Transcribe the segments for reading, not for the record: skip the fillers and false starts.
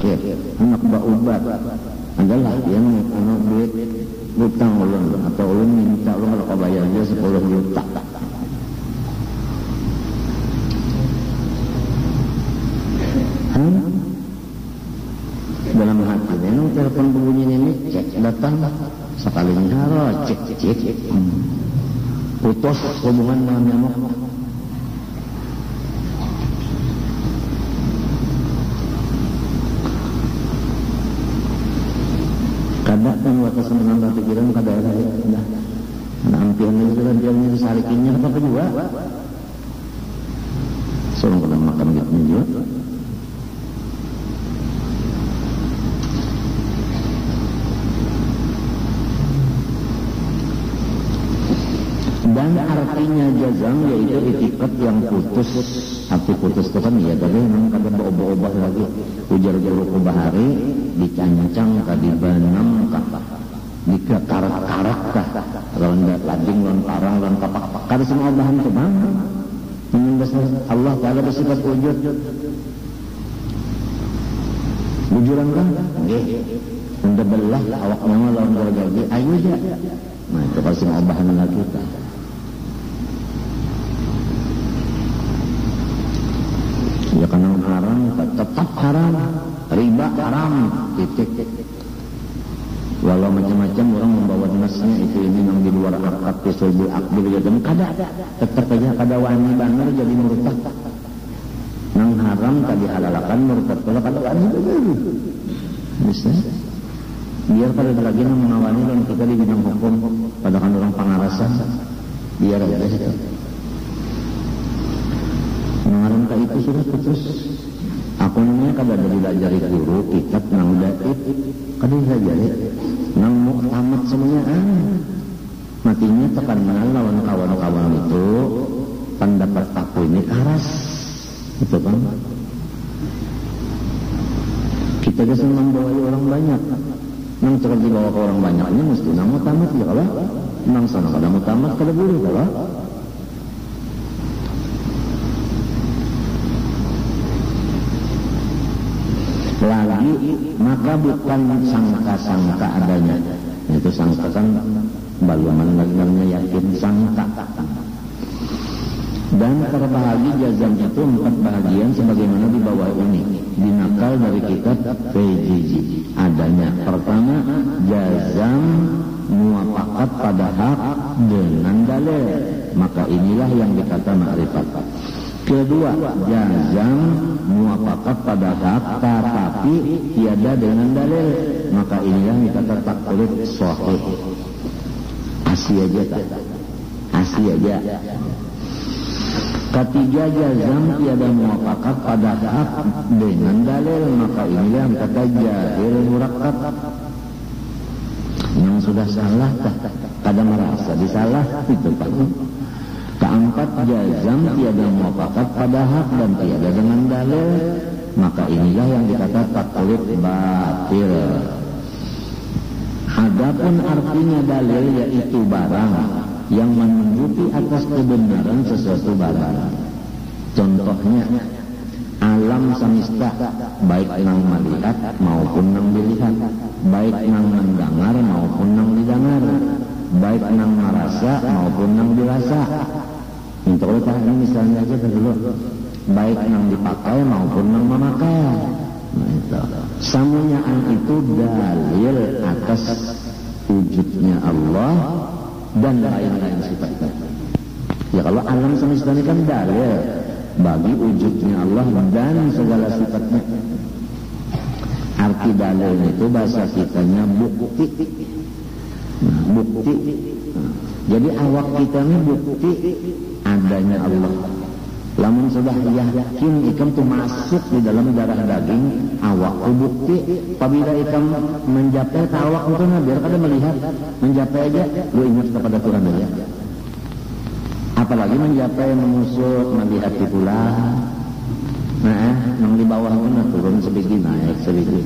fakir, anak baubat adalah yang anak duit utang ulun atau ulun minta ulun kalau bayar dia 10 juta. Dalam hati memang telepon bunyi ini cek datang sekalinya harus cek putus hubungan dengan nyamuk. Kadang kan waktu senang pikiran kada ada dah nampian itu kan dia disarikinnya apa juga suruh kena makan gitu juga. Dan artinya jazam yaitu itikat yang putus. Arti putus itu kan ya tadi memang kada berubah-ubah lagi. Ujar-ujar bahari dicancang kadibanam kah dikarak-karak kah ronda lading lon parang lon kapak kada semua bahan itu bang. Allah Ta'ala bersifat wujud. Wujudan kan? Nggih. Unda belah awak nama lawan gargaji ayo aja. Nah itu pasti mau bahan lagi kita. Ya karena haram tetap haram, riba haram, titik. Walau macam-macam orang membawa nasnya itu ini yang di luar akad pisul akbil ya dan kada tetap aja kada wani banar jadi murtad. Nang haram tadi halalakan murtad kalau kada wani begitu. Bisa. Biar pada lagi yang mengawani dan kita di bidang hukum padahal orang pangarasan biar aja itu. Mengarang ke itu sudah putus. Aku namanya kada dari belajar guru kitab nang daib kada belajar nang tamat semuanya matinya tekan menal lawan kawan-kawan itu pendapat aku ini karas itu kan kita bisa membawa orang banyak nang terus dibawa ke orang banyak ini mesti nang mau tamat ya kalau nang sana kada mau tamat kada boleh kalau lagi maka bukan sangka-sangka adanya itu sangka kan baluman lagi yakin sangka dan terbahagi jazam itu 4 bahagian sebagaimana di bawah ini dinakal dari kitab PJJ adanya pertama jazam muafakat pada hak dengan dalil maka inilah yang dikata ma'rifat. Kedua, jazam muafakat pada hak tapi tiada dengan dalil maka inilah dikata taklid sahih. Asli aja. Ketiga, jazam tiada muafakat pada hak dengan dalil maka inilah dikata jahil murakkab. Yang sudah salah kada merasa disalah itu Pak. Keempat, jazam tiada muafakat pada hak dan tiada dengan dalil maka inilah yang dikata taklid batil. Adapun artinya dalil yaitu barang yang menunjuki atas kebenaran sesuatu barang. Contohnya alam semesta baik nang melihat maupun nang dilihat, baik nang mendengar maupun nang didengar, baik nang merasa maupun nang dirasa. Untuk letak ini misalnya aja dulu baik yang dipakai maupun yang memakai nah itu semuanya itu dalil atas wujudnya Allah dan lain-lain sifatnya ya kalau alam semesta ini kan dalil bagi wujudnya Allah dan segala sifatnya arti dalil itu bahasa kitanya bukti bukti jadi awak kita ini bukti adanya Allah. Lamun sudah yakin ikam itu masuk di dalam darah daging awak itu bukti. Apabila ikam menjapai awak itu biar kada melihat menjapai aja lu ingat kepada Tuhan aja. Apalagi menjapai menusuk melihat pula. Nah, yang di bawah itu turun sedikit naik sedikit.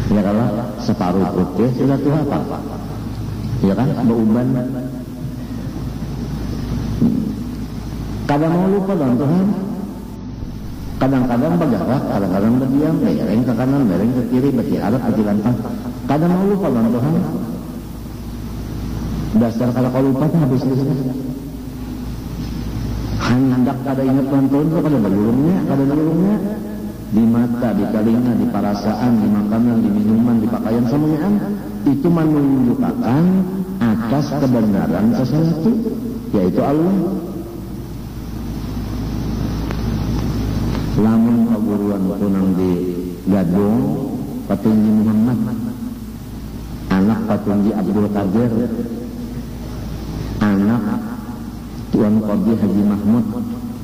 Ya kalau separuh putih sudah Tuhan apa? Ya kan, beruban. Kada mau lupa dengan Tuhan. Kadang-kadang bergerak, kadang-kadang berdiam, bereng ke kanan, bereng ke kiri, bertiarap, bertilantang. Kadang mau lupa lawan Tuhan. Dasar kalau lupa kan habis itu. Hendak kada ingat Tuhan itu kada berulungnya. Di mata, di telinga, di perasaan, di makanan, di minuman, di pakaian, semuanya itu menunjukkan atas kebenaran sesuatu, yaitu Allah. Lamun kaburuan tunang di Gadung, Petinggi Muhammad, anak Petinggi Abdul Qadir, anak Tuan Qadi Haji Mahmud,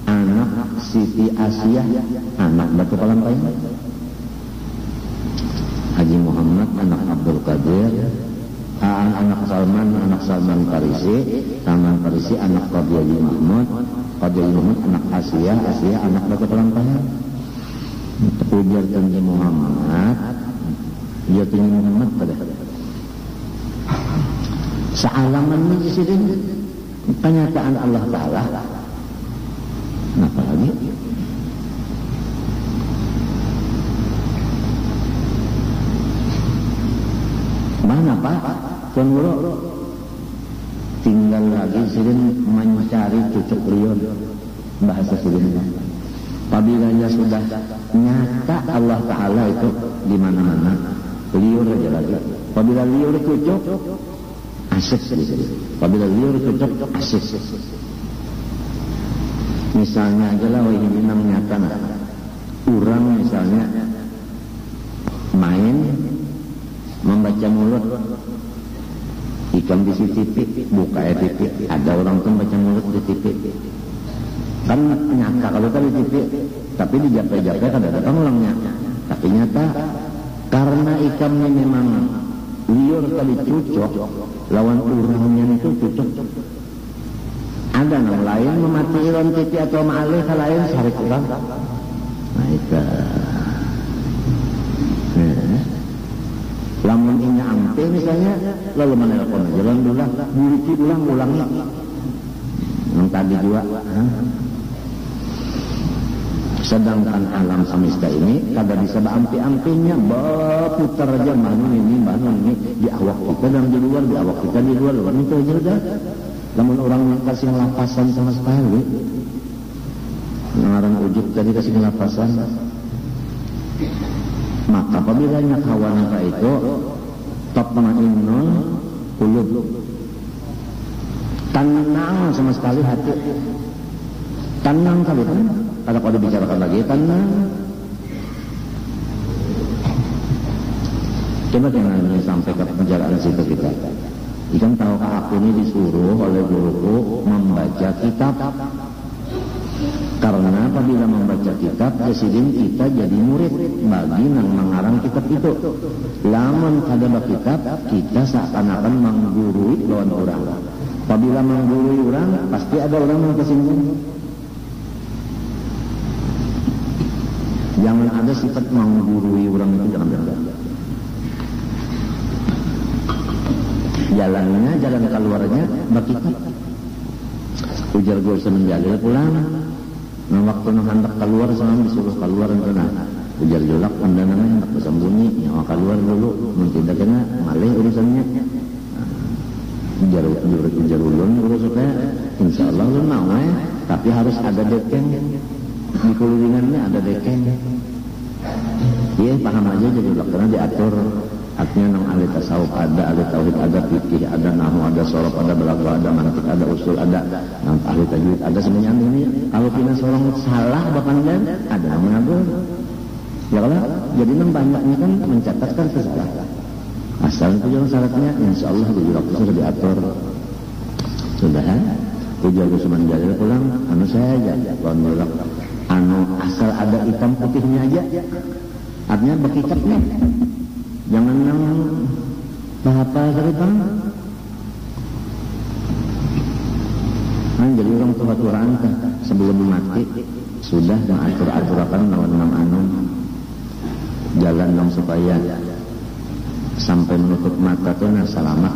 anak Siti Asiyah, anak Batu Palampai, Haji Muhammad, anak Abdul Qadir, anak Salman Farisi, anak Qadi Haji Mahmud, anak Asiyah, anak Batu Palampai. Ujar tinggi Muhammad, dia tinggi Muhammad pada sealaman ini sini penyataan Allah Ta'ala. Kenapa lagi? Mana Pak? Tuan Guru tinggal lagi sini mencari cucuk liur bahasa sini. Apabila sudah nyata Allah Ta'ala itu di mana-mana, liur aja lagi. Apabila liur cucuk, asik sedikit. Apabila liur cucuk, asik. Misalnya aja lah, ini nyata nah. Orang misalnya main membaca mulut, ikam di TV, buka TV, ada orang tuh baca mulut di TV. Kan nyata kalau tadi TV, tapi di jape-jape kan ada orangnya. Tapi nyata karena ikamnya memang liur tadi cucuk, lawan urangnya itu cucuk. Ada yang lain memati iron TV atau ma'alih, lain sarik urang. Nah itu. Lamun inya ampe misalnya, lalu menelpon jalan dulu, buriki ulang-ulangi. Yang tadi juga. Sedangkan alam semesta ini kada bisa beampi-ampinya, berputar aja bangun ini di awak kita dan di luar, di awak kita di luar itu aja udah. Namun orang yang kasih ngelapasan sama sekali, orang ujub tadi kasih ngelapasan. Maka apabila hawa nafsu itu tatma'innul qulub, tenang sama sekali hati, tenang kali kan. Kalau kau dibicarakan lagi, tenang. Coba jangan sampai ke penjaraan situ kita. Ikan tahukah aku ini disuruh oleh guruku membaca kitab. Karena apabila membaca kitab, presiden kita jadi murid bagi yang mengarang kitab itu. Lamun kada kitab, kita seakan-akan menggurui lawan orang. Apabila menggurui orang, pasti ada orang yang kesinggung. Jangan ada sifat menggurui orang itu, jangan ada. Jalannya, jalan keluarnya, berkitab. Ujar gue semenjalil pulang. Nah waktu hendak keluar, sama disuruh keluar itu nah. Ujar jolak, undangannya hendak bersembunyi, nyawa keluar dulu. Tidak kena, malih urusannya. Ujar ulun urusnya, insya Allah ulun mau tapi harus ada dekeng. Di kelilingannya ada dekeng. Iya paham aja jadi karena diatur. Artinya nang ahli tasawuf ada, ahli tauhid ada, fikih ada, nahwu ada, sorof ada, balaghah ada, mantik ada, usul ada, nang ahli tajwid ada, semuanya ini. Kalau kita seorang salah bahkan dan ada yang mengatur. Ya kalau jadi nang banyaknya kan mencatatkan kesalahan. Asal itu yang syaratnya insya Allah di waktu sudah diatur. Sudah ujar Usman Jalil pulang, anu saya aja, konolak. Anu asal ada hitam putihnya aja, artinya berkitabnya. Jangan yang bahapa cerita. Jadi orang tua-tuaan sebelum mati sudah mengatur-aturakan lawan anu jalan yang supaya sampai menutup mata itu selamat.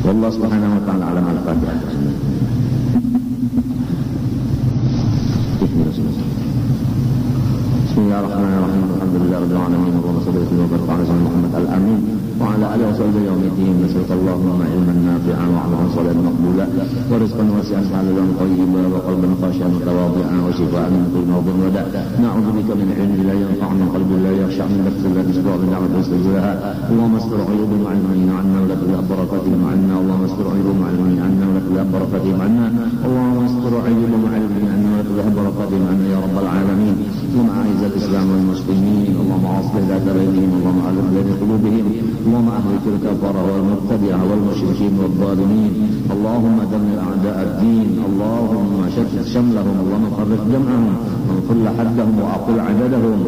Wallahu subhanahu wa ta'ala alam al-fatiha. بسم الله الرحمن الرحيم الحمد لله رب العالمين اللهم صل وسلم وبارك على سيدنا محمد الامين وعلى اله وصحبه يوم الدين نسالك اللهم علما نافعا وعملا صالحا مقبولا ورزقا واسعا حلالا طيبا وقلبا خاشعا متواضعا وشفاء من كل مرض وداء نعوذ بك من علم لا ينفع من قلب لا يخشع من نفس لا تشبع من نعمه تستجيب لها اللهم استر عيوب المعلمين عنا ولا تذهب بركاتهم عنا اللهم استر عيوب المعلمين عنا ولا تذهب بركاتهم عنا اللهم استر عيوب المعلمين عنا ولا تذهب بركاتهم عنا يا رب العالمين اللهم اعز الاسلام والمسلمين اللهم اصلح ذات بينهم اللهم الف بين قلوبهم اللهم اهلك الكفره والمبتدعه والمشركين والظالمين اللهم دمر اعداء الدين اللهم شتت شملهم اللهم فرق جمعهم وانقل حدهم واقل عددهم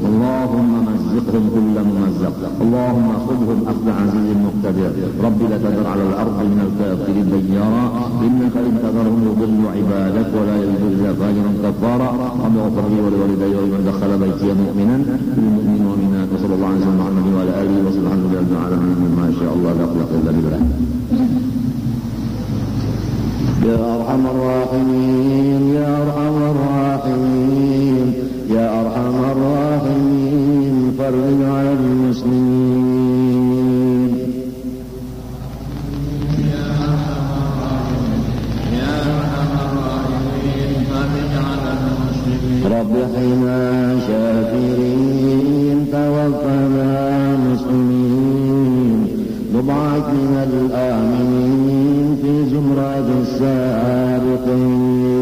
اللهم مزقهم كل ممزق اللهم خذهم اخذ عزيز مقتدر رب لا تذر على الارض من الكافرين ديارا انك ان تذرهم يضل عبادك ولا يلد الا فاجرا كفارا رب اغفر لي ولوالدي ولمن دخل بيتي مؤمنا بالمؤمنين والمؤمنات وصلى الله على سيدنا محمد وعلى اله وصحبه الحمد لله رب العالمين ما شاء الله لا قوه الا بالله. يا ارحم الراحمين يا ارحم الراحمين يا ارحم الراحمين فرج على المسلمين يا ارحم الراحمين فرج على المسلمين رب حنا شاكرين توفنا مسلمين نبعث من الآمنين في زمرة السابقين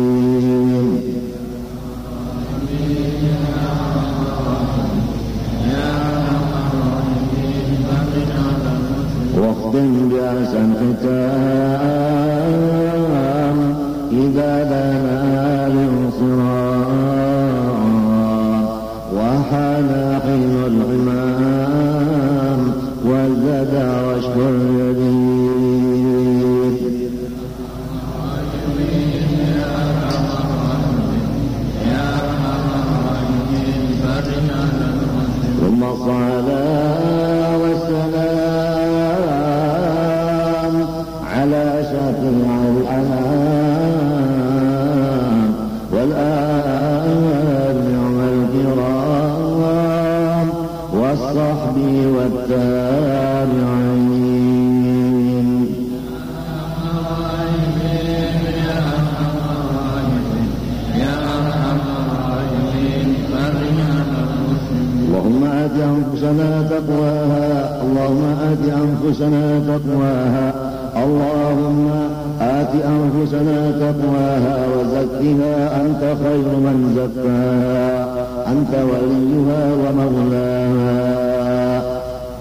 واختم بأحسن ختام إذا لنا الانصراف وحان حين الغمام وزاد رشف اليدين ثم الصلاة والسلام على شفيع الأنام والآل والكرام والصحب والتابعين اللهم آت أنفسنا تقواها اللهم آت أنفسنا تقواها اللهم آت أنفسنا تقواها وزكها أنت خير من زكاها أنت وليها ومولاها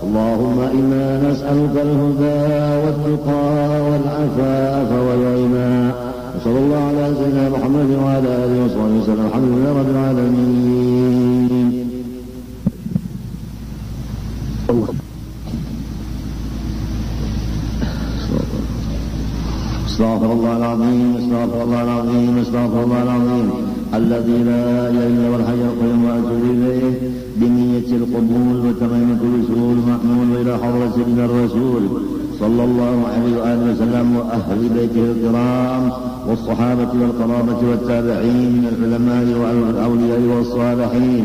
اللهم إنا نسألك الهدى والتقى والعفاف والغنى وصلى الله على سيدنا محمد وعلى آله وصحبه وسلم الحمد لله رب العالمين. استغفر الله العظيم استغفر الله العظيم استغفر الله العظيم الذي لا اله الا هو الحي القيوم واتوب اليه بنية القبول وتمام كل سرور محمول والى حضرة سيدنا الرسول صلى الله عليه واله وسلم واهل بيته الكرام والصحابة والقرابة والتابعين من العلماء والاولياء والصالحين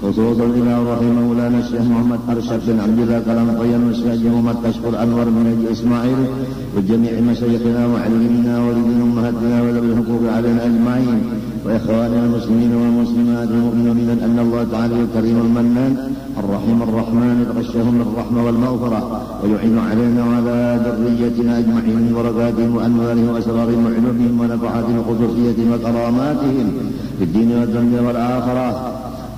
خصوصا الى رحمه مولانا الشيخ محمد ارشد بن عبد الله كلام طيب والشيخ محمد كشف الانور من اجل اسماعيل وجميع مشايخنا وعلمنا ولدين امهاتنا وذوي الحقوق علينا اجمعين واخواننا المسلمين والمسلمات المؤمنين ان الله تعالى الكريم المنان الرحيم الرحمن يتغشاهم بالرحمه والمغفره ويعين علينا وعلى ذريتنا اجمعين من بركاتهم وانوارهم واسرارهم وعلومهم ونفحاتهم وخصوصيتهم وكراماتهم في الدين والدنيا والاخره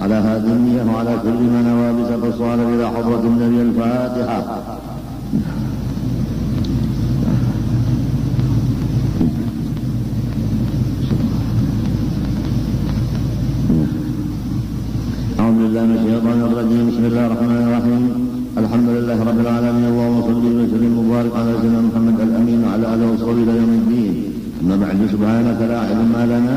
على هذه النية وعلى كل من نوابس الرسول إلى حضرة النبي الفاتحة. أعوذ بالله من الشيطان الرجيم بسم الله الرحمن الرحيم الحمد لله رب العالمين اللهم صل وسلم وبارك على سيدنا محمد الأمين وعلى آله وصحبه إلى يوم الدين. أما بعد سبحانك لا علم لنا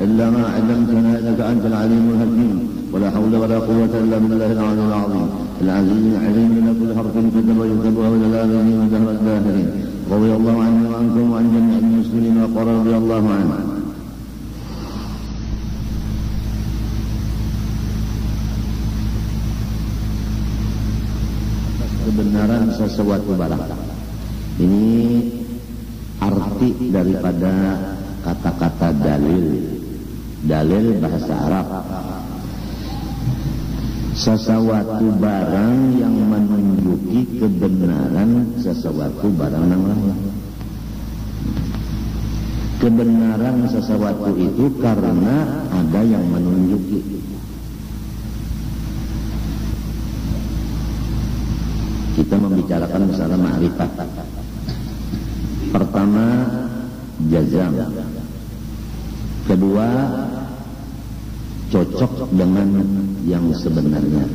إلا ما علمتنا إنك أنت العليم الحكيم ولا حول ولا قوة إلا بالله العلي العظيم العزيز العليم من كل حرف كتب ويكتب وإلى الآخرين ودهر الداخلين رضي الله عني وعنكم وعن جميع المسلمين وقال رضي الله عنه. kebenaran sesuatu barang. Ini arti daripada kata-kata dalil. Dalil bahasa Arab. Sesuatu barang yang menunjuki kebenaran sesuatu barang yang lain. Kebenaran sesuatu itu karena ada yang menunjuki. Kita membicarakan masalah ma'rifat. Pertama, jazam. Kedua, cocok dengan yang sebenarnya.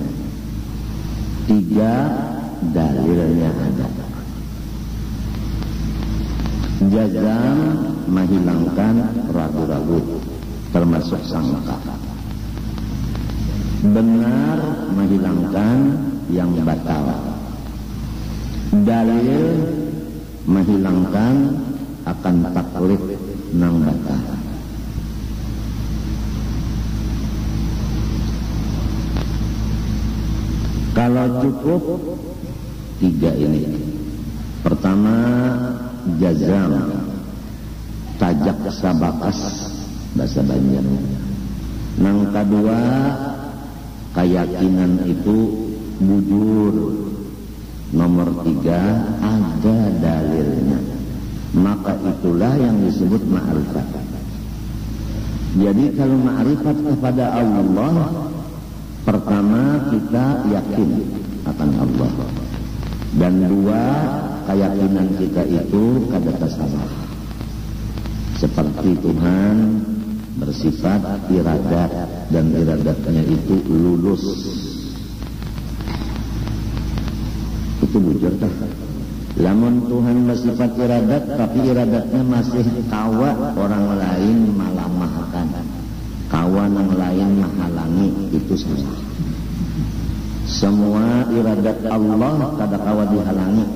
Tiga, dalilnya ada. Jazam menghilangkan ragu-ragu, termasuk sangka. Benar menghilangkan yang batal. Dalil menghilangkan akan taklif nang batal. Kalau cukup tiga ini. Pertama, jazam, tajak sabakas bahasa Banjar. Yang kedua, keyakinan itu bujur. Nomor tiga, ada dalilnya. Maka itulah yang disebut ma'rifat. Jadi kalau ma'rifat kepada Allah, pertama kita yakin akan Allah. Dan dua, keyakinan kita itu kada tasawuf. Seperti Tuhan bersifat iradat dan iradatnya itu lulus. Itu bujur tak? Lamun Tuhan bersifat iradat tapi iradatnya masih kawa orang lain malamahkan, kawa yang lain menghalangi, itu salah. Semua iradat Allah kada kawa dihalangi.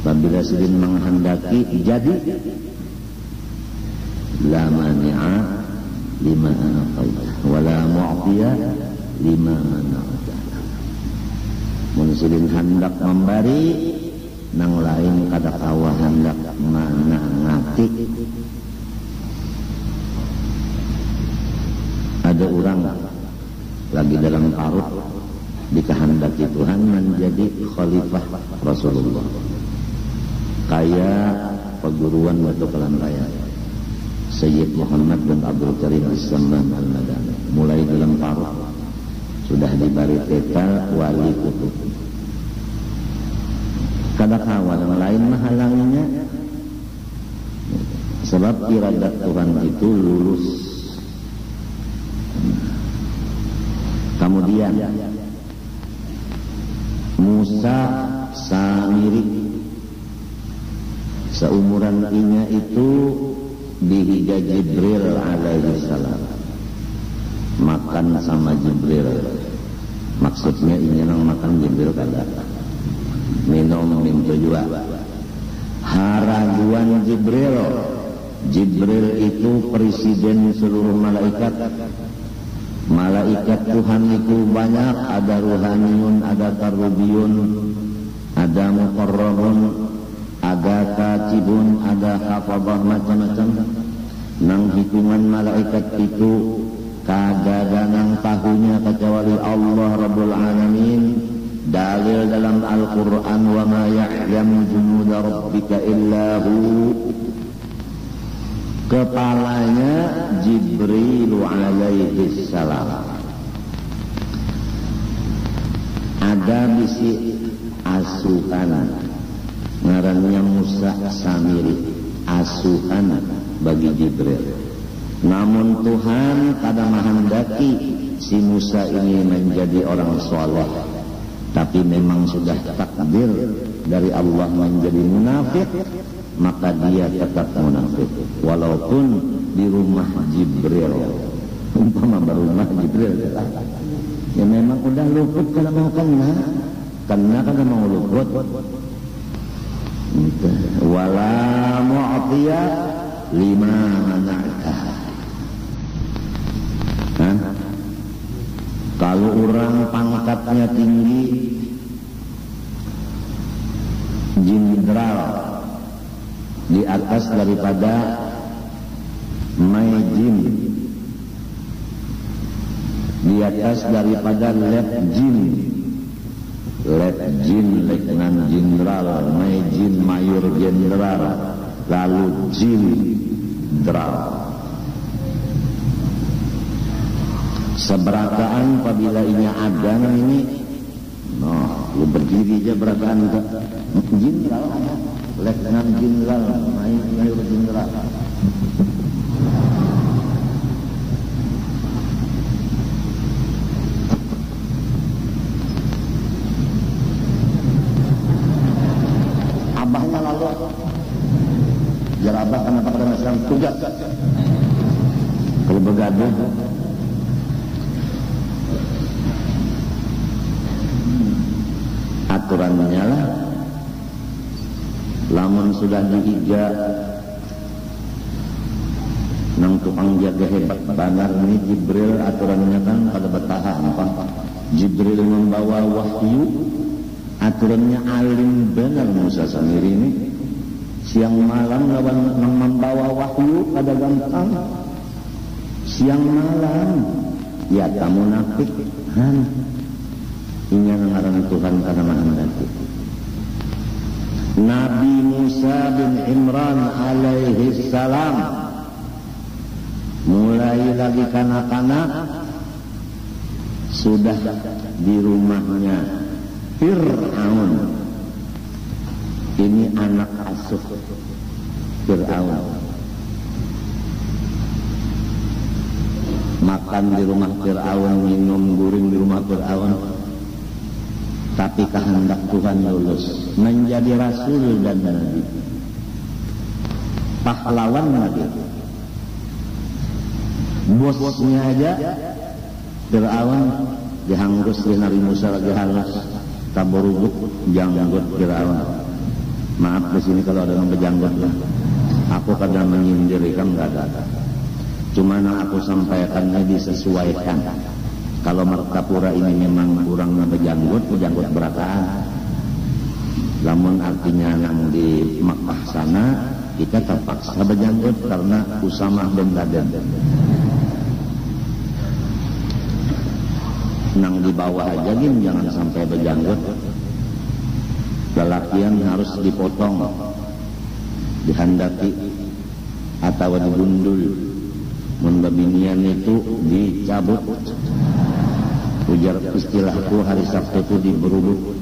Apabila sedin menghendaki jadi, la mani'a lima a'taita wa la mu'tiya lima mana'ta. Mun sedin hendak memberi, nang lain kada kawa hendak manangati. Ada orang lagi dalam parut dikehendaki Tuhan menjadi khalifah Rasulullah, kayak perguruan Batu Kelan Raya Sayyid Muhammad bin Abdul Karim As-Samman Al-Madani. Mulai dalam parut sudah diberi tekal wali kutub. Kada kawan yang lain menghalanginya, sebab iradat Tuhan itu lulus. Kemudian Musa Samiri, seumuran inya itu dihiga Jibril alaihi salam, makan sama Jibril. Maksudnya inya nang makan Jibril kada, minum juga. Haraguan Jibril. Jibril itu presiden seluruh malaikat. Malaikat Tuhan itu banyak, ada ruhaniyun, ada karubiyun, ada muqarrabun, ada katibun, ada hafadhah, macam-macam. Nang hitungan malaikat itu kagak nang tahunya kecuali Allah Rabbul Alamin. Dalil dalam Al-Quran, wa ma ya'lamu junuda rabbika illahu. Kepalanya Jibril alaihi salam. Ada bisi asuhan, ngarannya Musa Samiri, asuhan bagi Jibril. Namun Tuhan kada menghendaki si Musa ini menjadi orang soleh, tapi memang sudah takdir dari Allah menjadi munafik, maka dia tetap munafik walaupun di rumah Jibril. Umpama berumah Jibril, ya memang udah luput kalau mau kena kada mau luput. Wala mu'tiya lima mana'ta. Kalau orang pangkatnya tinggi, Jindral di atas daripada Maijin, di atas daripada Letjin, Letjin Letnan Jenderal, Maijin Mayor Jenderal, lalu Jenderal. Seberataan apabila ini ada ini, lu berdiri aja berataan enggak. Jenderal ada, Letnan Jenderal, Mayor Jenderal. Abahnya lalu, jar abah kenapa pada masalah tugas? Kalau begaduh, aturannya lah, lamun sudah dihiga nang tukang jaga hebat banar ini Jibril, aturannya kan pada bertahan apa? Jibril membawa wahyu, aturannya alim benar Musa sendiri ini. Siang malam lawan nang membawa wahyu pada gampang. Siang malam ya tamu munafik han. Ini ngaran Tuhan karena mahendaki. Nabi Musa bin Imran alaihi salam mulai lagi kanak-kanak sudah di rumahnya Fir'aun. Ini anak asuh Fir'aun. Makan di rumah Fir'aun, minum guring di rumah Fir'aun. Tapi kehendak Tuhan lulus menjadi rasul dan nabi, pahlawan nabi. Bosnya aja Fir'aun dihanggus di Nabi Musa lagi halus taborubuk janggut Fir'aun. Maaf di sini kalau ada yang berjanggut lah. Aku kadang menyindir kan nggak ada. Cuma yang aku sampaikannya disesuaikan. Kalau Martapura ini memang kurang berjanggut berataan. Namun artinya yang di Makkah sana kita terpaksa berjanggut karena Usamah bin Laden. Nang di bawah aja gini jangan sampai berjanggut. Lelakian harus dipotong, dihandaki atau digundul. Membabinian itu dicabut. Ujar istilahku hari Sabtu itu diberuduk.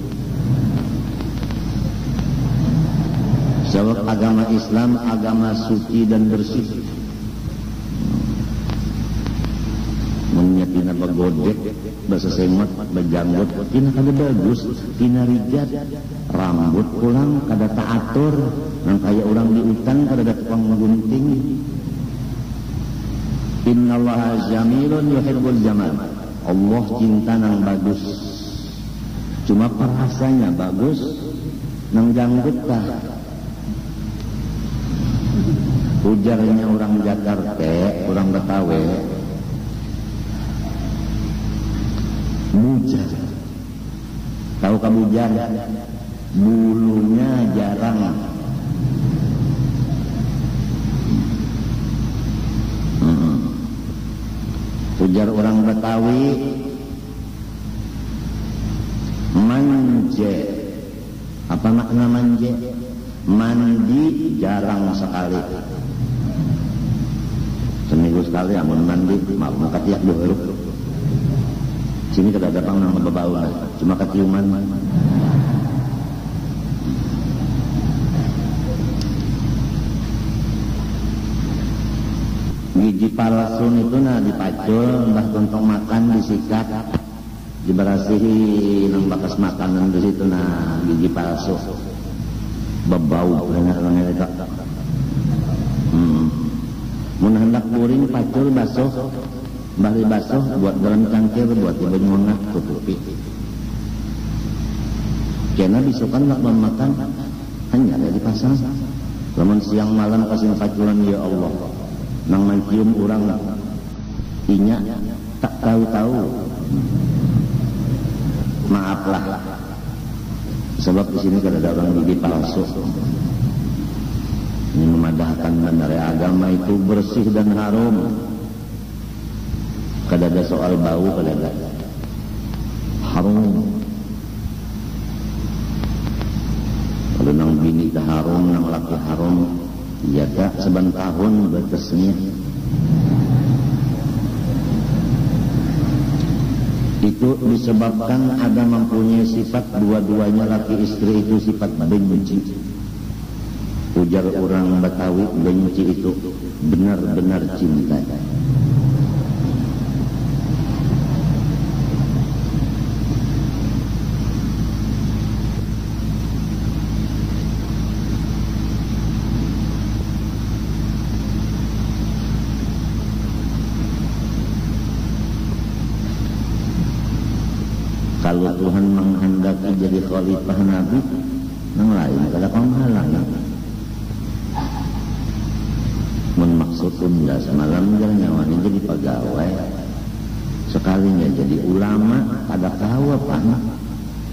Sebab agama Islam agama suci dan bersih. Menyetina begodek, bahasa semut, berjanggut, tina kada bagus, tina rijat, rambut pulang kada taatur, nang kaya orang di hutan kada ada tukang gunting. Innallaha jamilun yuhibbul jamal. Allah cinta nang bagus. Cuma perasanya bagus nang janggut tah. Ujarnya orang Jakarta, orang Betawi, bujar. Tahu kamu bujar? Bulunya jarang. Ujar orang Betawi, manje. Apa makna manje? Mandi jarang sekali. Seminggu sekali amun mandi, mau katiak dohru. Sini kada ada pang nama bebau, cuma ketiuman. Gigi palsun itu dipacul, mbah tuntong makan disikat, diberasihi nang bakas makanan di situ gigi palsu. Bebau benar-benar itu. Mun hendak kuring pacul basuh, bali basuh buat dalam cangkir buat ibu ngongak tutupi. Karena bisukan nak makan hanya ada di pasang. Lamun siang malam kasih paculan ya Allah. Nang mencium orang inya tak tahu-tahu. Maaflah. Sebab di sini kada ada orang gigi palsu. Ini memadahkan benar agama itu bersih dan harum. Kada ada soal bau, kada ada. Harum. Kalau nang bini dah harum, nang laki harum, ya tak seban tahun batasnya. Itu disebabkan ada mempunyai sifat dua-duanya laki istri itu sifat benci. Ujar orang Betawi, benci itu benar-benar cinta. Kalau Tuhan menghendaki jadi khalifah Nabi, yang lain kada penghalang. Maksud unda semalam jalan nyawanya jadi pegawai, sekalinya jadi ulama, kada tahu apa.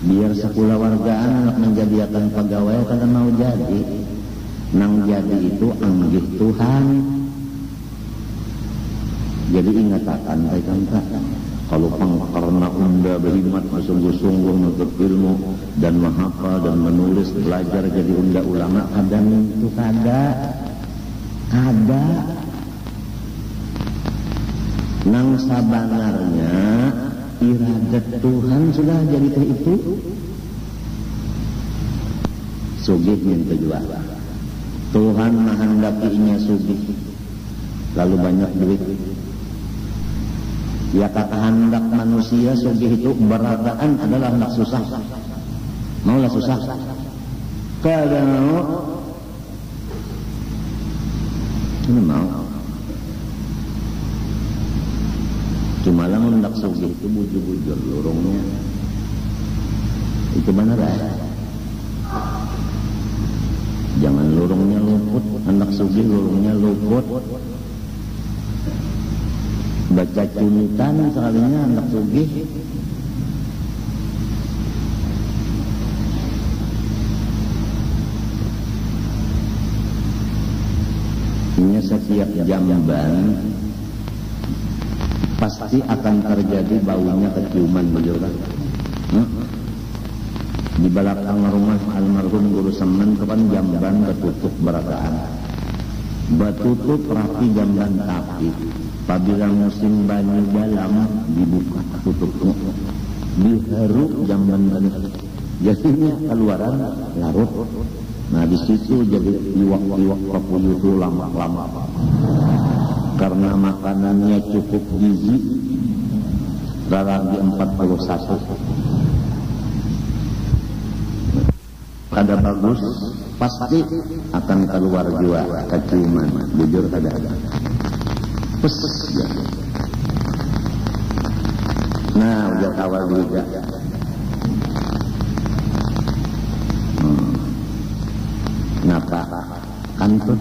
Biar sekolah wargaan anak menjadikan pegawai kada mau jadi. Nang jadi itu anggih Tuhan. Jadi ingatakan baik-baik. Kalau karena unda berhikmat bersungguh-sungguh menuntut ilmu dan menghafal dan menulis belajar jadi unda ulama, kadang itu kada nang sabanarnya iradat Tuhan sudah jadi itu sugih minta jual. Tuhan menghendakinya sugih lalu banyak duit. Ya kata hendak manusia sugih itu berataan adalah hendak susah. Maulah susah. Kadang ini mau. Cuma lah hendak sugih itu bujur-bujur lorongnya. Itu benar ya? Jangan lorongnya luput, hendak sugih lorongnya luput. Baca cunitan sekalinya anak sugih. Ini setiap jamban pasti akan terjadi baunya keciuman beliau. Di belakang rumah almarhum Guru Semen itu kan jamban ketutup berataan. Betutup rapi jamban tapi apabila musim banyu dalam dibuka tutupnya, diharuk jamban banyu, jadinya keluaran larut. Nah di situ jadi iwak-iwak papuyuh itu lama-lama karena makanannya cukup gizi. Rarang di 41 kada bagus, pasti akan keluar jua keciuman. Jujur kada ada. Pes, ya. Nah, udah awal juga. Napa? Kantut.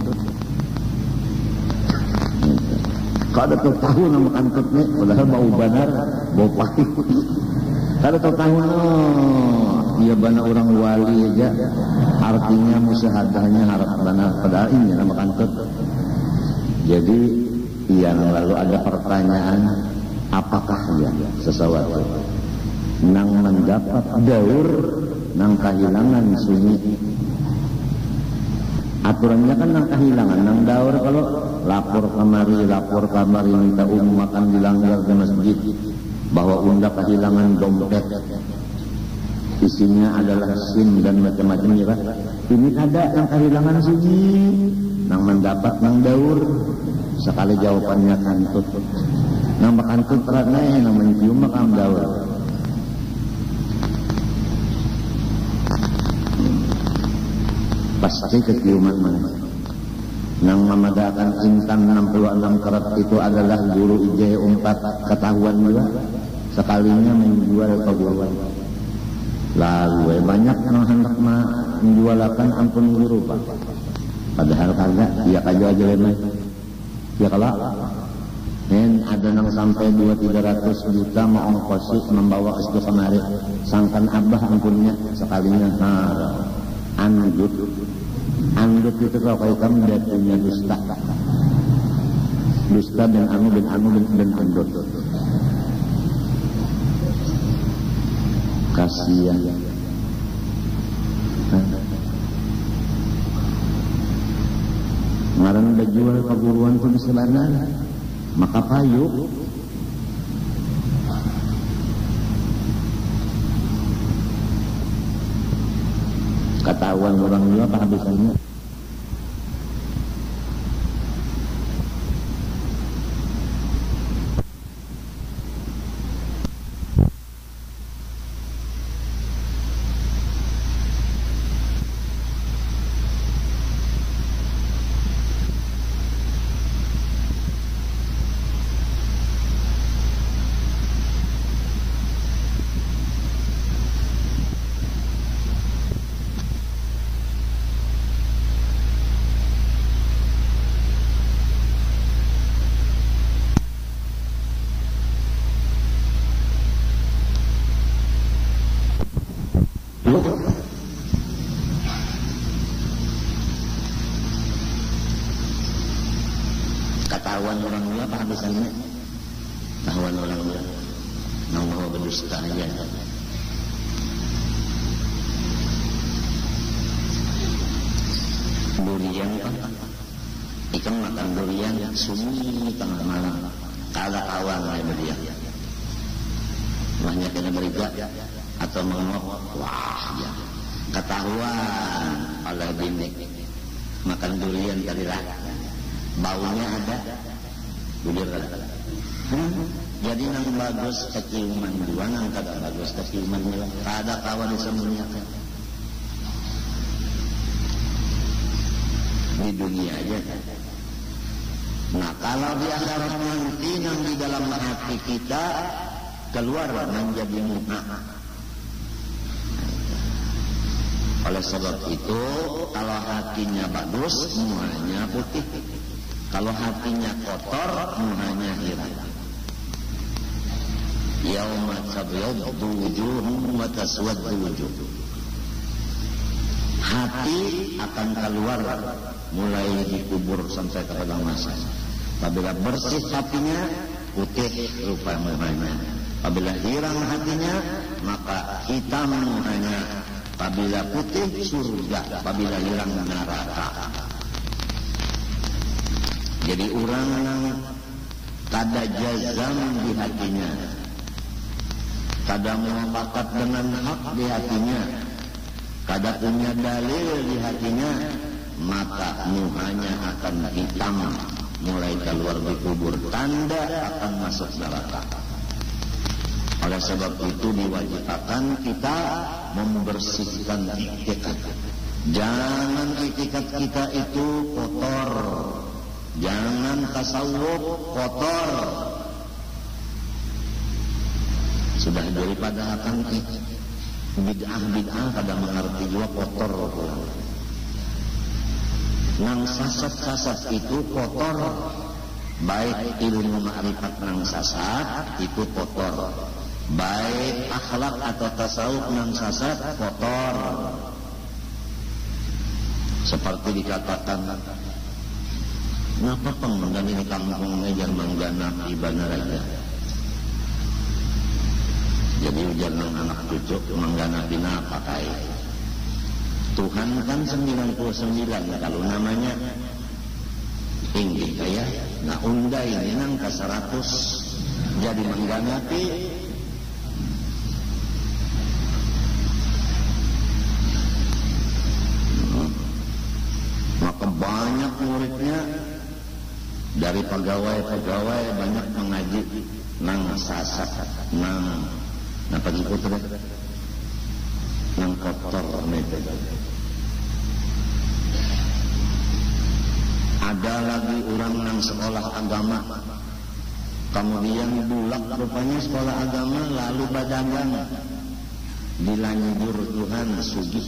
Kalau ada tahu nama kantutnya, padahal bau benar, bau pahit. Kalau tahu, dia benar orang wali aja. Artinya musyahadatnya harap benar, padahal ini nama kantut. Jadi yang lalu ada pertanyaan, apakah ya sesuatu nang mendapat daur, nang kehilangan sunyi. Aturannya kan nang kehilangan, nang daur kalau lapor kamari minta makan dilanggar ke masjid, bahwa unda kehilangan dompet, isinya adalah SIM dan macam-macam ya Pak. Ini ada yang kehilangan sunyi, nang mendapat nang daur. Sekali jawabannya kantut. Nama kantut teratnya yang mencium makam daur. Pasti keciuman mana. Yang memadakan intan 66 karat itu adalah guru ijazah 4 ketahuan juga. Sekalinya menjual perguruan. Lalu banyak yang hendak menjualakan ampun guru Pak. Padahal kagak, dia kaju aja lemah. Ya kalau ada yang sampai 200-300 juta mau ongkosi membawa es itu kemari. Sangkan abah ampunnya sekalinya andut itu kalau kamu dia punya dusta dan anu dan andut. Kasihan. Ngaran udah jual keguruan pun di sebenarnya maka payu ketahuan orang juga kehabisannya. Ketahuan orang mula kehabisannya. Ketahuan orang mula yang mau berdusta aja. Durian kan ikan makan durian sunyi tengah malam kalah awal mulai beriak banyak kena beriga atau mengok wah ya ketahuan oleh bini makan durian kali lah baunya ada bujur ada jadi nang bagus keciuman dua nang kada bagus keciuman dua kada kawan disembunyikan di dunia aja. Nah kalau di akhirat nanti yang di dalam hati kita keluar menjadi muka. Oleh sebab itu kalau hatinya bagus muhanya putih, kalau hatinya kotor muhanya hitam. Yauma tabyaddu wujuhum wa taswaddu wujuh. Hati akan keluar mulai dikubur sampai kepada masa. Apabila bersih hatinya, putih rupa muhanya. Apabila hilang hatinya, maka hitam muhanya. Apabila putih surga, apabila hilang neraka. Jadi orang yang kada jazam di hatinya, kada muafakat dengan hak di hatinya, kada punya dalil di hatinya, maka muhanya akan hitam mulai keluar di kubur, tanda akan masuk neraka. Oleh sebab itu diwajibkan kita membersihkan itikat. Jangan itikat kita itu kotor, jangan tasawuf kotor. Sudah daripada akan bid'ah kada mengerti juga kotor. Nang sasat itu kotor, baik ilmu ma'rifat nang sasat itu kotor, baik akhlak atau tasawuf nang sasat kotor. Seperti dikatakan, ngapa penggan ini kampung ngejar mengganap ibana raja. Jadi ujar nang anak cucu mengganap bina pakai. Tuhan kan 99 kalau namanya tinggi kaya nah undai ini nang ke 100 jadi mengganapi maka banyak muridnya dari pegawai banyak mengaji nang sasat nang pagi putra nang kotor ada lagi orang yang sekolah agama kemudian bulak rupanya sekolah agama lalu berdagang dilanjur Tuhan sugih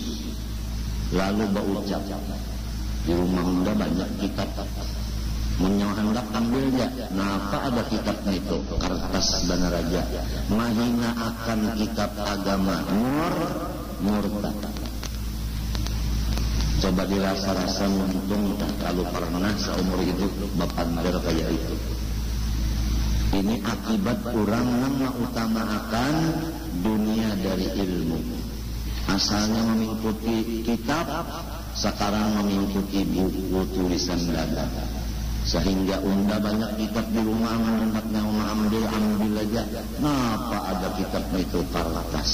lalu berucap di rumah unda banyak kitab hendak ambil ya, napa ada kitabnya itu, kertas dan raja, mahina akan kitab agama, murtad. Coba dirasa-rasa untung kalau pernah seumur hidup bapak bandar kayak itu. Ini akibat orang mengutamakan dunia dari ilmu. Asalnya mengikuti kitab, sekarang mengikuti buku tulisan dada. Sehingga unda banyak kitab di rumah, tempatnya ambil aja. Kenapa ada kitab itu kertas?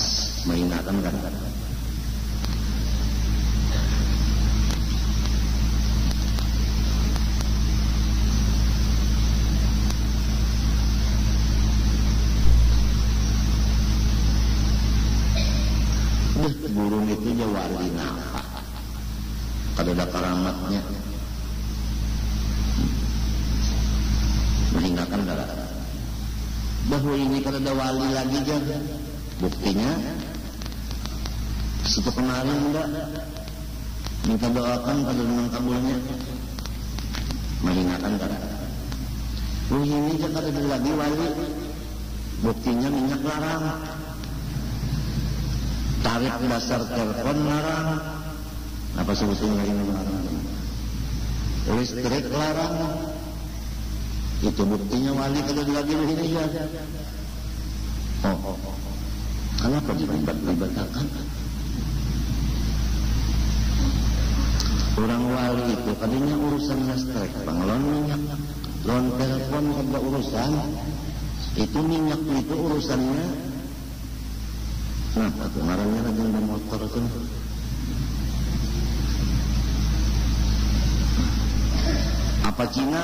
Mainkan kan? Burung itu jawari napa? Kada ada karamatnya. Menghinakan darah. Bahwa ini kada ada wali lagi jaga. Buktinya situ kemarin enggak minta doakan pada dengan kabulnya. Menghinakan darah. Oh ini jaga kada ada lagi wali. Buktinya minyak larang. Tarif dasar telepon larang. Apa sebetulnya ini larang? Listrik larang. Itu buktinya wali kalau lagi begini ya. Kenapa dilibat-libatkan? Orang wali itu tadinya urusan listrik, pengelon minyak, lon telepon ada urusan. Itu minyak itu urusannya. Nah, kemarinnya lagi ada motor itu. Apa Cina?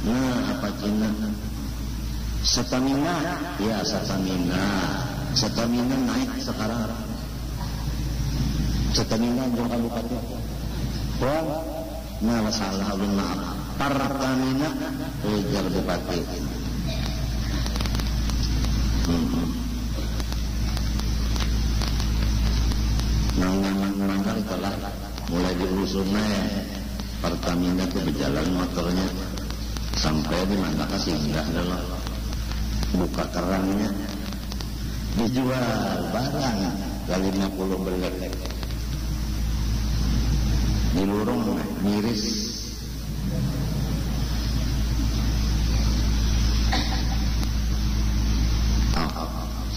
Nah, apa Cina? Stamina, ya stamina. Stamina naik sekarang. Stamina jauh kabupaten. Wah, nah salah ulun maaf. Pertamina ujar bupati. Nang itulah mulai diurusunnya Pertamina itu berjalan motornya sampai di mana kasih indah adalah buka kerangnya dijual barang kali 50 belet di lurung miris.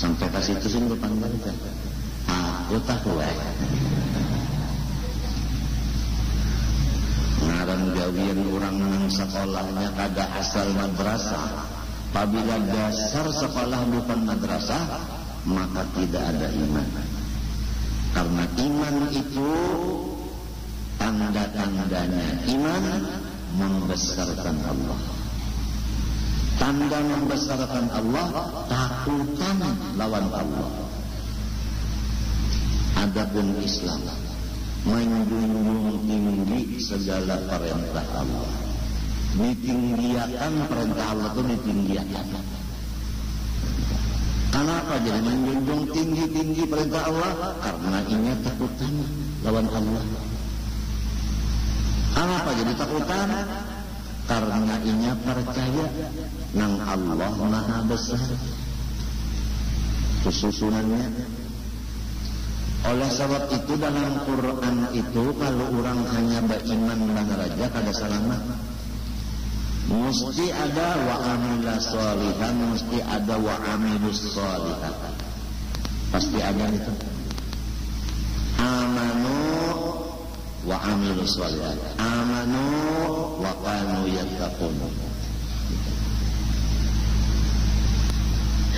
Sampai kasih itu sih depan balik aku tahu ngaran gawian orang nang sekolahnya kada asal madrasah. Apabila dasar sekolah bukan madrasah, maka tidak ada iman. Karena iman itu tanda-tandanya iman membesarkan Allah. Tanda membesarkan Allah, takutan lawan Allah. Adapun Islam menjunjung tinggi segala perintah Allah. Ditinggiakan perintah Allah itu ditinggiakan. Kenapa jadi menjunjung tinggi perintah Allah? Karena ini takutan lawan Allah. Kenapa jadi takutan? Karena ini percaya nang Allah Maha Besar. Kesusunannya. Oleh sebab itu dalam Quran itu kalau orang hanya beriman dan raja kada selamat. Mesti ada wa amila sholihan, mesti ada wa amilus sholihat. Pasti ada itu. Amanu wa amilus sholihat. Amanu wa kanu yattaqun.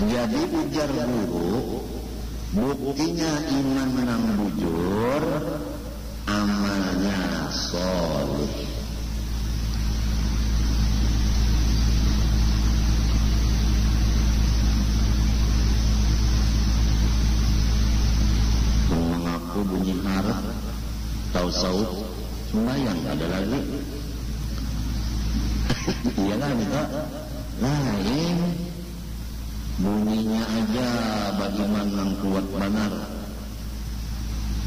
Jadi ujar guru, buktinya iman menang bujur, amalnya soleh. Mengaku bunyi harap, tahu saut, sembahyang ada lagi. Iyalah itu lain. Bunyinya aja bagaimana kuat benar.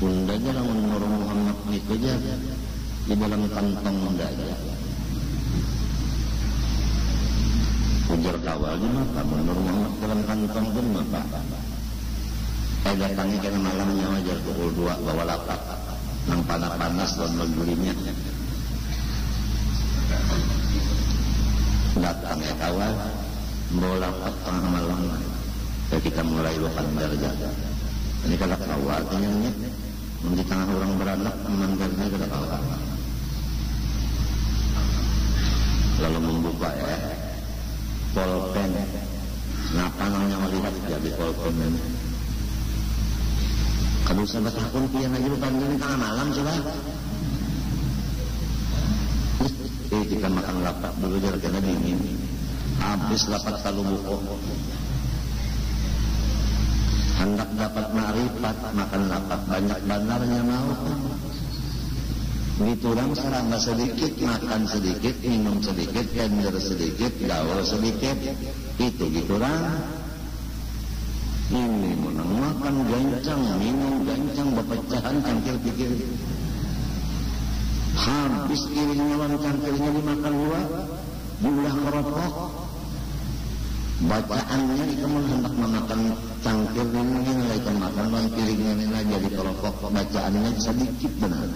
Bunda aja lawan Muhammad itu aja di dalam kantong bunda aja. ujar kawal di mata menurut Muhammad dalam kantong pun mata datangnya kena malamnya wajar pukul 2 bawa lapak nang panas-panas dan menggurinya datang ya kawal bawa lapak tengah malam ya kita mulai lupakan darjah ini kalau kawal kenyangnya di tengah orang beranak memanggilnya kita kawal lalu membuka ya polpen ngapa namanya melihat jadi polpen ini kalau sahabat akun pian aja lupa ini tengah malam coba kita makan lapak dulu jar kena dingin habis lapak kalau buko hendak dapat ma'rifat makan lapak banyak bandarnya mau diturang serangga sedikit makan sedikit minum sedikit tender sedikit gaul sedikit itu diturang ini menang makan gancang minum gancang berpecahan cangkir pikir habis piringnya lawan cangkirnya dimakan dua diulah keropok bacaannya itu hendak memakan cangkir ini lagi makan lawan piringnya ini jadi keropok bacaannya sedikit benar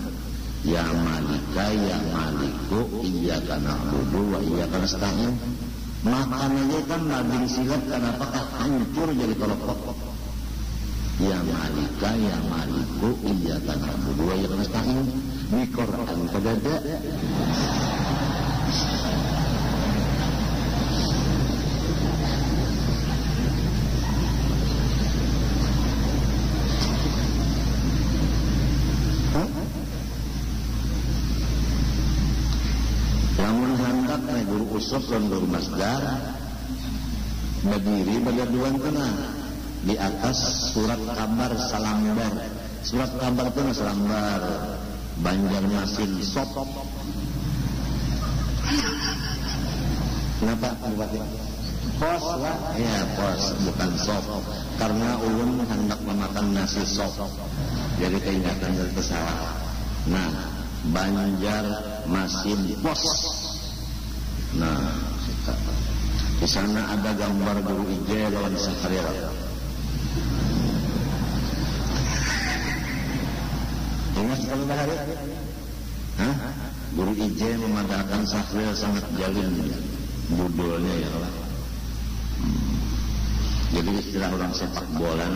ya malika ya maliku iyyaka na'budu wa iyyaka nasta'in makan aja kan labing silat kenapa hancur jadi keropok ya malika ya maliku iyyaka na'budu wa iyyaka nasta'in di Quran kedada guru usuf dan guru masdar berdiri bagaduan kena di atas surat kabar salambar surat kabar itu salambar Banjarmasin sop kenapa pos lah ya pos bukan sop karena ulun hendak memakan nasi sop jadi keingatan dari pesawat nah Banjarmasin pos. Nah, di sana ada gambar guru IJ lawan Sakarya. Ingat kalau bahari? Hah? Guru IJ memadakan Sakarya sangat jalin judulnya ya Allah. Jadi istilah orang sepak bola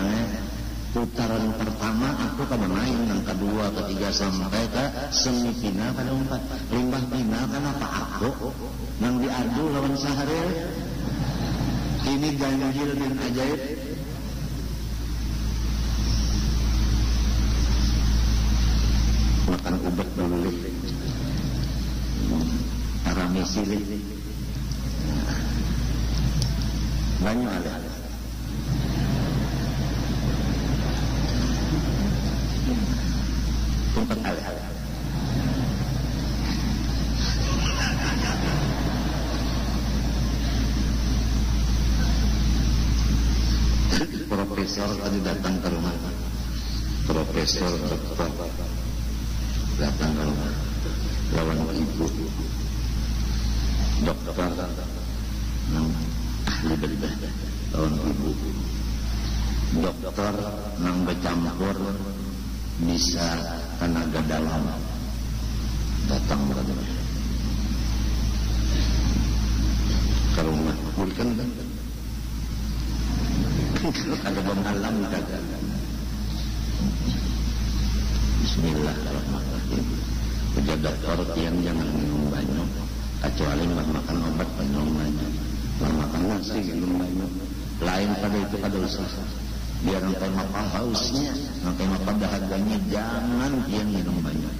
putaran pertama aku kada main, yang kedua, ketiga sampai ke semifinal kada umpat. Limbah final kan apa aku nang diadu lawan Saharil. Ini ganjil dan ajaib. Makan ubat dulu para misili banyak ada. Tempat alih. Profesor tadi datang ke rumah. Profesor dokter datang ke rumah. Lawan ibu. Dokter ahli bedah lawan ibu. Dokter nang bercampur bisa tenaga dalam datang ke rumah bukan ada pemalam kagak. Bismillahirrahmanirrahim. Ujar dokter yang jangan minum banyak kecuali makan obat minum banyak, makan nasi minum banyak, lain pada itu kada usah. Biar nanti makan hausnya, nanti makan dahaganya, jangan pian minum banyak.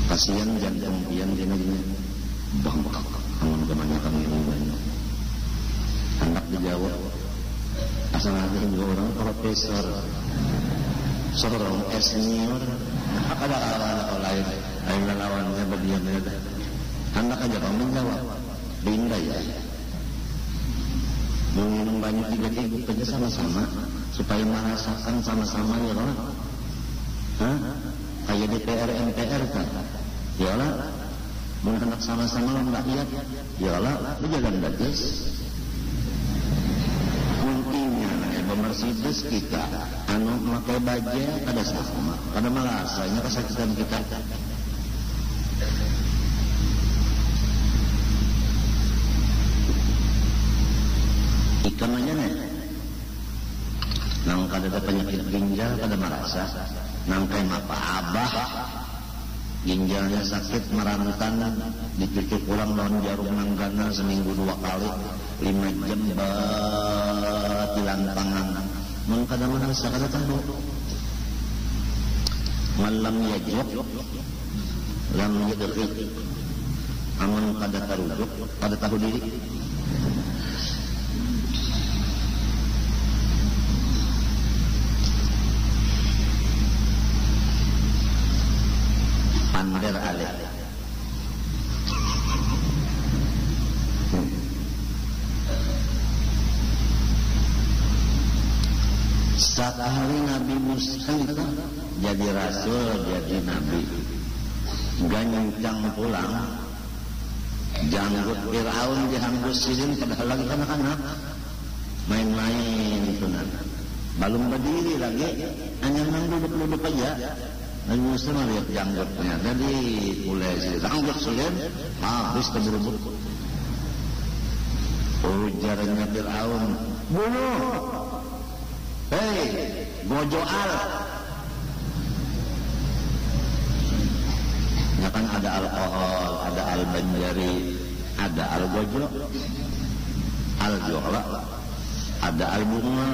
Kasihan jantung pian gini-gini bangkak, namun kebanyakan minum banyak. Hendak dijawab, asal ada juga orang profesor, seorang senior, ada kawan lain lawannya berdiam aja. Hendak aja kamu menjawab, pindah ya. Minum banyak tiga-tiga kerja sama-sama supaya merasakan sama-sama ya Allah. Hah? Kayak DPR MPR kan? Ya Allah. mun hendak sama-sama lawan rakyat ya lah bejalan dados kuntinya Mercedes kita anu pakai baja kada sama kada malasanya kesakitan kita ikan aja nih nang kada ada penyakit ginjal kada merasa nang kayak apa abah ginjalnya sakit merantan dicuci pulang lawan jarum nanggana seminggu 2 kali 5 jam batilan tangan mun kada merasa kada tahu malam yajud lam yadkhil amun kada tarujuk kada tahu diri pander alih sekali Nabi Musa itu jadi rasul jadi nabi ganyang pulang janggut Fir'aun dihanggusin padahal lagi anak-anak main-main itu nanti belum berdiri lagi hanya nang duduk-duduk aja Nabi Musa melihat janggutnya jadi mulai janggut sulit habis terburu-buru ujarnya Fir'aun bunuh hei gojoal ya kan ada alkohol ada al-banjari ada al-gojo al-jola ada al-bunga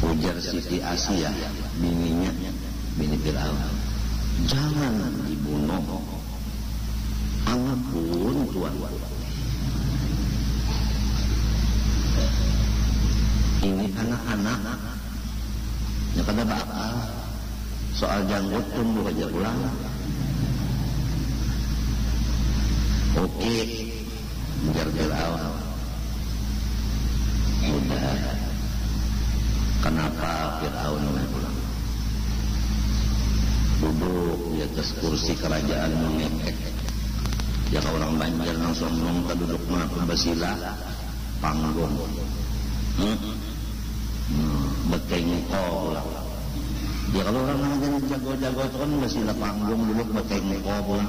ujar Siti Asia bininya bini Fir'aun jangan dibunuh ampun Tuhan ini anak-anak ya kada bakal soal janggut tumbuh aja pulang oke ujar Fir'aun udah kenapa Fir'aun pulang duduk di atas kursi kerajaan mengekek ya kalau orang Banjar langsung ngomong duduk mah bersila panggung beteng pulang ya kalau orang yang jago-jago itu kan bersila panggung duduk beteng pulang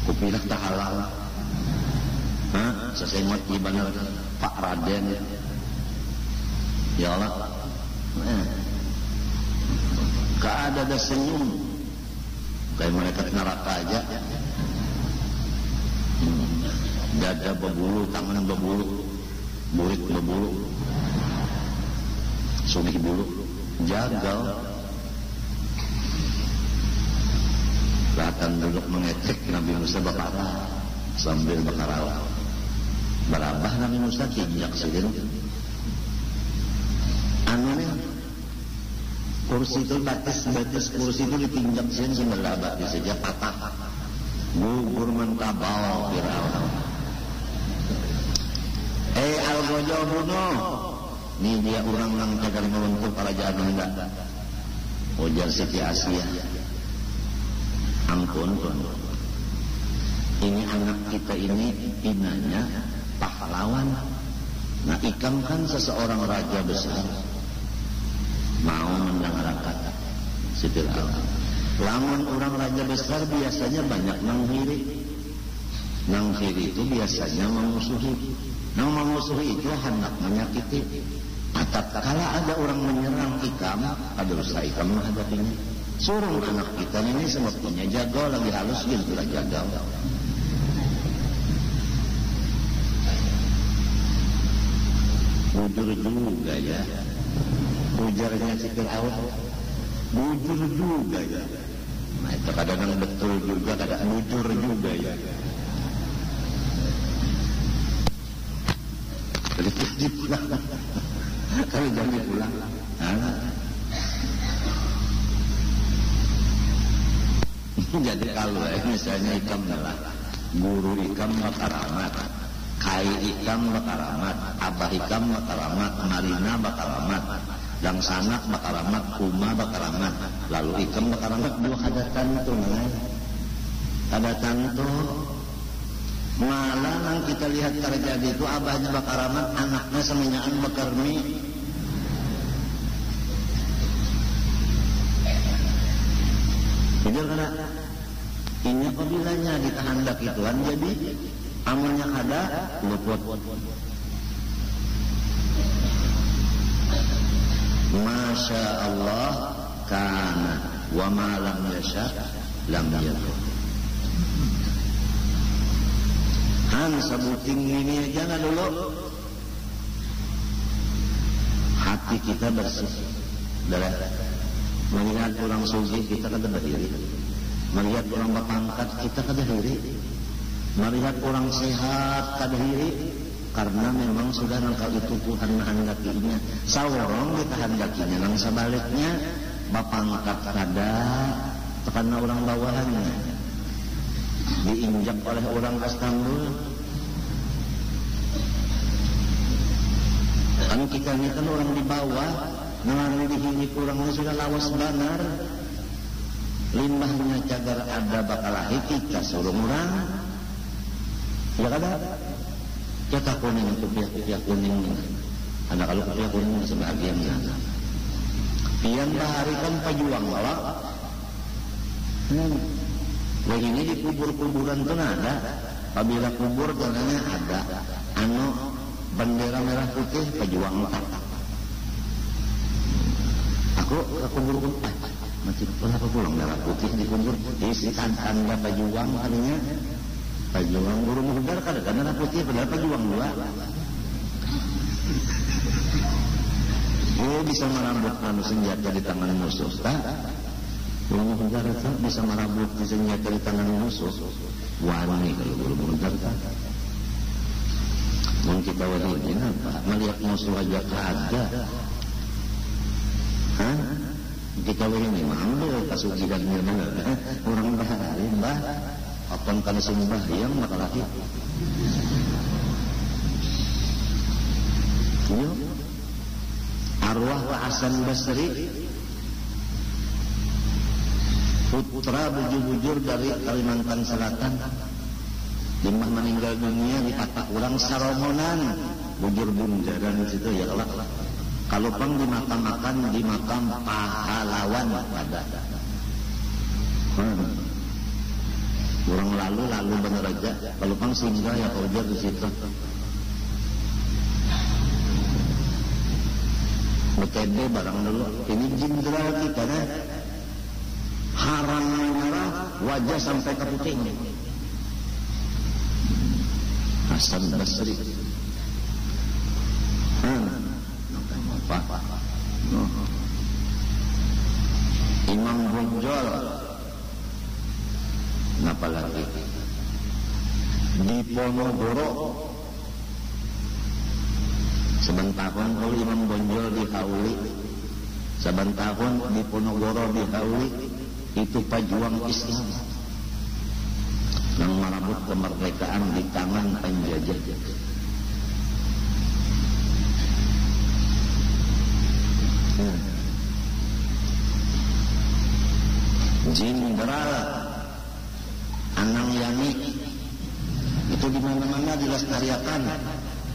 kupilah tak halal sesemut ibadah Pak Raden ya Allah keadaan senyum kayak mereka neraka aja dada berbulu tangan berbulu burik berbulu sumih bulu jagal kelihatan duduk mengecek Nabi Musa bakara sambil bakara barabah Nabi Musa kijak sendiri aneh kursi itu batis kursi itu ditinjak sini sebelah batis saja patah gugur mentabal Fir'aun al-gojo bunuh ini dia orang yang tegar meluntuk kerajaan Anda ujar Siti Asia ampun Tuhan ini anak kita ini pinanya pahlawan nah ikam kan seseorang raja besar mau mendengarkan Siti Asia lamun orang raja besar biasanya banyak nang kiri itu biasanya memusuhi nang memusuhi itu hendak menyakiti atap kala ada orang menyerang ikam ada usaha ikam menghadapinya suruh anak kita ini sebetulnya jago lagi halus gitu lah jago bujur juga ya ujarnya si Fir'aun bujur juga ya nah itu kadang betul juga kadang bujur juga ya jadi pulang kalau jangan pulang jadi kalau misalnya ikam adalah guru ikam makaramat Hai ikam bakaramat, abah ikam bakaramat, Marina bakaramat, dan sanak bakaramat, Uma bakaramat, lalu ikam bakaramat dua hadatan tuh hadatan tuh malah yang kita lihat terjadi itu abahnya bakaramat, anaknya semenyaan bakarmi. Jadi karena ini apabila ditahandak ituan jadi amalnya ada luput. Masya Allah kana wa ma lam yasha lam yakun. Han sebuting ini aja nggak dulu. Hati kita bersih. Dari melihat orang sugih kita kada berdiri. Melihat orang berpangkat kita kada diri. Melihat orang sehat kada diri. Karena memang sudah nangkal itu Tuhan menghendakinya. Saworong dikehendakinya, nang sebaliknya bapangkat kada karena orang bawahannya diinjak oleh orang Istanbul. Kan kita ini kan orang di bawah, nang dihini kurangnya sudah lawas banar. Limbahnya cagar ada bakal lahir kita suruh orang. Ya kada? Kita kuning itu pihak kuning. Ada kalau pihak kuning sebagian sana. Pian bahari kan pejuang bawa. Begini di kubur-kuburan itu ada. Apabila kubur tanahnya ada. Bendera merah putih pejuang tak. Aku ke kubur masih kenapa pulang merah putih di kubur? Isi tanda pejuang kalinya. Pejuang guru muhdar kadang-kadang merah putih padahal pejuang dua. Oh bisa merambut senjata di tangan musuh. Guru muhdar itu bisa merambut senjata di tangan musuh. Wani kalau guru muhdar. Mungkin kita wani apa? Melihat musuh aja ada. Hah? Kita wani mampu kasugidannya benar. Orang bahari mbah. Apun kana sembahyang maka lagi. Yo. Arwah Hasan Basri putra bujur-bujur dari Kalimantan Selatan. Dimah meninggal dunia di patah ulang Saromonan bujur bunjaran situ ya Allah. Kalau pang dimakam-makan di makam pahlawan pada. Orang lalu bener aja. Kalau pang singgah ya kerja di situ. BTD barang dulu. Ini jenderal kita nih. Haram merah, wajah sampai ke putih. Hasan Basri. Imam Bonjol. Napa lagi di Ponorogo sebentahun kalau Imam Bonjol dihauli sebentahun di Ponorogo dihauli itu pejuang Islam yang merebut kemerdekaan di tangan penjajah. Jenderal Anang Yani itu di mana-mana dilestarikan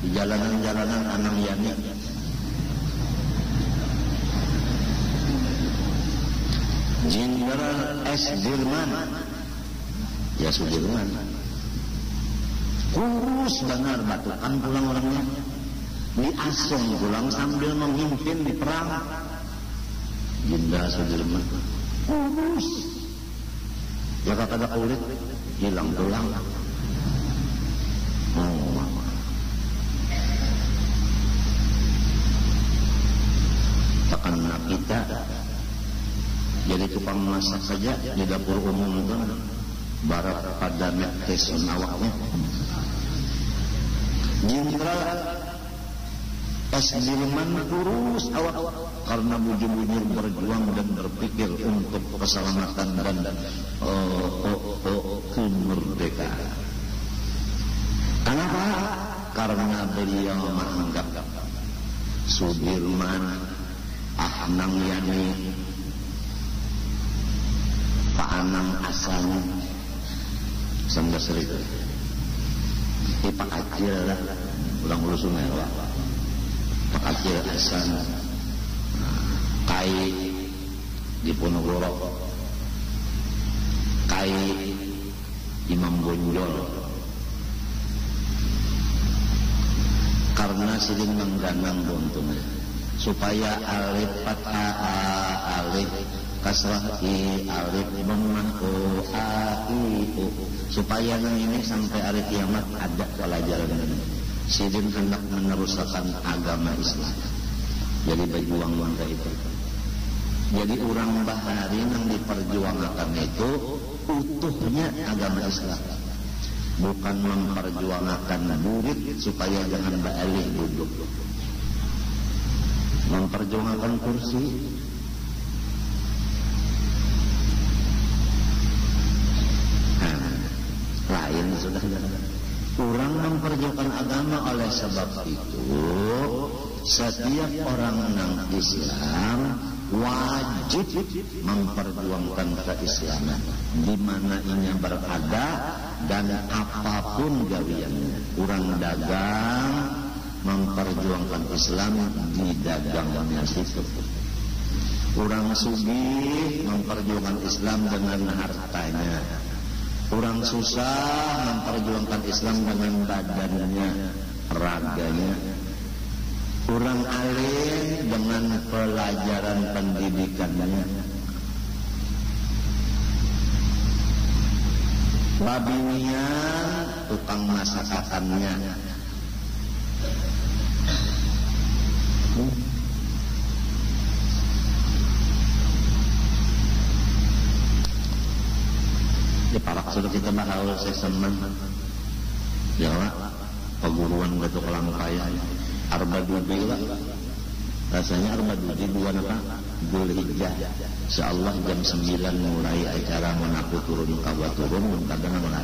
di jalanan-jalanan Anang Yani. Jenderal S. Dirman, ya Sudirman, kurus benar batukan pulang orangnya, diasong pulang sambil memimpin di perang. Jenderal Sudirman, kurus, ya kata kulit. Hilang tulang. Tekan kita jadi tukang masak saja di dapur umum itu barat pada metesun awaknya. Jenderal S. Dirman kurus awak karena bujur-bujur berjuang dan berpikir untuk keselamatan dan kemerdekaan. Kenapa? beliau menganggap Sudirman, Ahnang Yani, Pak Anang Asan, sambil seribu. Pak Acil lah, ulang ulu sungai lah. Pak Acil Asan, Kai di Ponorogo, Kai Imam Bonjol. Karena sidin mengganang bontungnya supaya alif fathah alif kasrah i alif dhammah o a i u supaya ini sampai hari kiamat ada pelajaran ini. Sidin hendak meneruskan agama Islam. Jadi berjuang bangsa itu. Jadi orang bahari yang diperjuangkan itu utuhnya agama Islam. Bukan memperjuangkan murid supaya jangan balik duduk. Memperjuangkan kursi. Lain sudah. Orang memperjuangkan agama oleh sebab itu setiap orang yang Islam wajib memperjuangkan keislaman di mana ia berada dan apapun gawiannya. Orang dagang memperjuangkan Islam di dagangnya situ. Orang sugih memperjuangkan Islam dengan hartanya. Orang susah memperjuangkan Islam dengan badannya, raganya. Orang alim dengan pelajaran pendidikannya. Babinian tukang masakannya. Ya para sudah kita bahas sesemen. Ya peguruan batu kelangkaya. Arba dubila. Rasanya arba dua napa? Dzulhijjah. Insyaallah jam 9 mulai acara menaku turun kawa turun kadang mulai.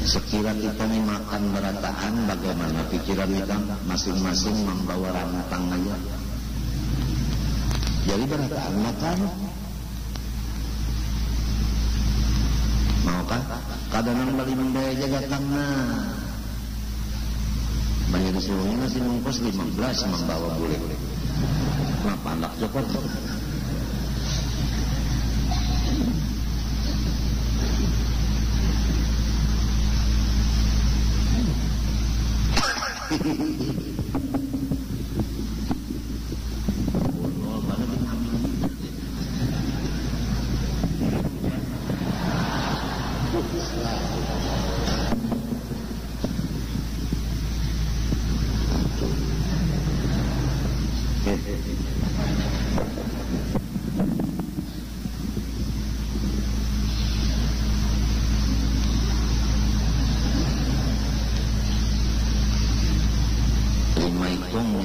Sekira kita nih makan berataan bagaimana pikiran kita masing-masing membawa rantang aja. Jadi berataan makan. Mau kan? Kadang beli mendaya jaga tangan. Banyak disuruhnya nasi mungkus 15 membawa boleh. Kenapa anak cokot?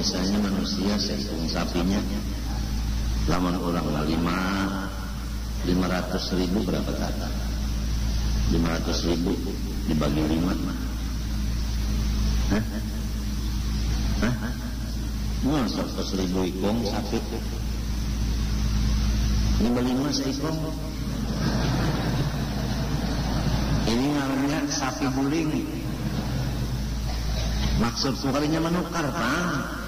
Misalnya manusia sehitung sapinya laman orang 500.000 berapa kata? 500.000 dibagi 5 Hah? Hah? 100.000 ikong sapi ini beli 5 seikong. Ini namanya sapi guling. Maksud sukarinya menukar Pak.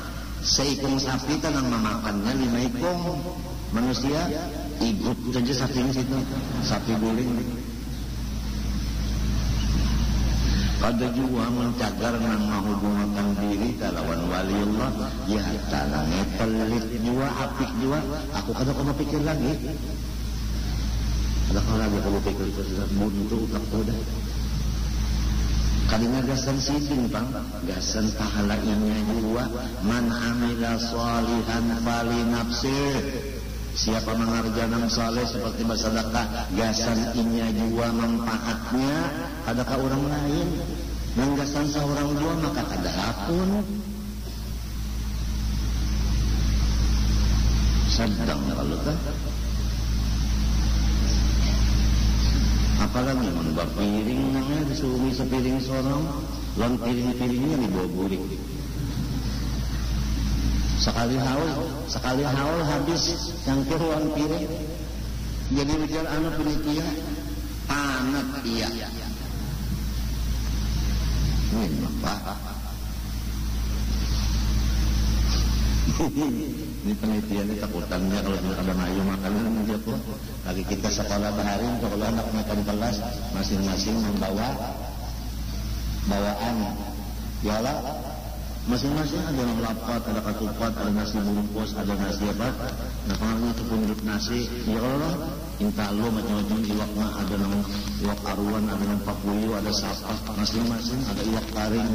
Seikong sapi tanang memakannya 5 ikong. Manusia ikut saja sapinya situ. Sapi guling. Kada juga mencagar nang menghubungkan diri kalawan waliullah. Ya tanangnya pelit juga, apik juga. Aku kada kau pikir lagi. Kada kau lagi kau pikir itu sudah buntu tak udah. Kadinya gasan sidin Bang, gasan pahala inya jiwa. Man amila sholihan fali nafsih. Siapa mengerjakan saleh seperti bersedekah, gasan inya jiwa manfaatnya adakah orang lain. Menggasan seorang jiwa maka kada apun. Sedang kalau kan Apalagi membawa piring namanya disuruh sepiring sorong, lawan piring-piringnya dibawa burik. Sekali haul habis cangkir lawan piring. Jadi ujar anak penitia panat iya. Ini apa? Ini penelitiannya takutannya kalau ada mayu makanan dia pun lagi kita sekolah bahari kalau anak makan kelas masing-masing membawa bawaan yalah masing-masing ada yang lapat, ada ketupat, ada nasi bungkus, ada nasi apa nah pengaruhnya itu pundut nasi ya Allah intalo macam-macam iwak mah ada namanya iwak aruan, ada namanya papuyu, ada sapak masing-masing ada iwak taring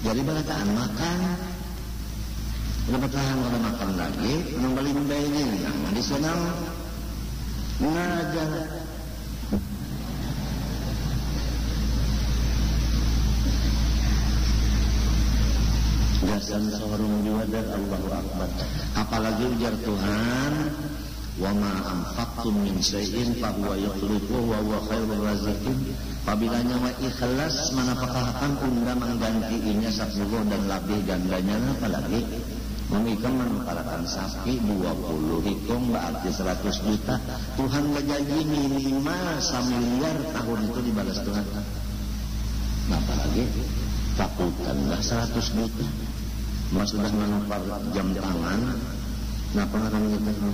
jadi balataan makan udah bertahan kalau makan lagi kembali membayarnya yang di sana ngajar gasan sorong juwadar Allahu Akbar apalagi ujar Tuhan wa ma anfaqtum min syai'in fa huwa yukhlifuhu wa huwa khairur raziqin apabila nyawa ikhlas manapakahakan unda menggantiinya 10 dan lebih gandanya apalagi Memikam menukarakan sapi 20 hitung berarti 100 juta. Tuhan berjanji minimal 1 miliar tahun itu dibalas Tuhan. Nah, apalagi takutanlah 100 juta. Mas sudah menukar jam tangan. Nah, pengarang kita itu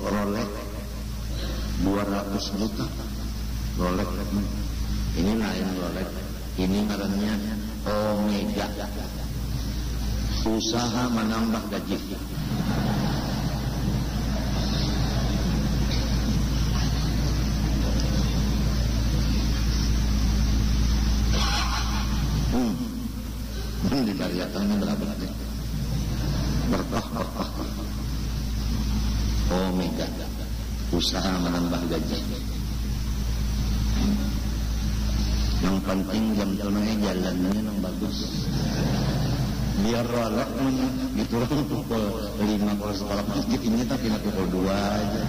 Rolex 200 juta. Rolex ini lain Rolex. Ini ngarannya Omega. Usaha menambah gaji. Dikariatannya berapa nih? Berkah. Omega. Usaha menambah gaji. Yang penting jam tunai jalannya yang bagus. Biar rolek gitu pukul 5 kalau sekolah masjid ini tak kena pukul 2 aja.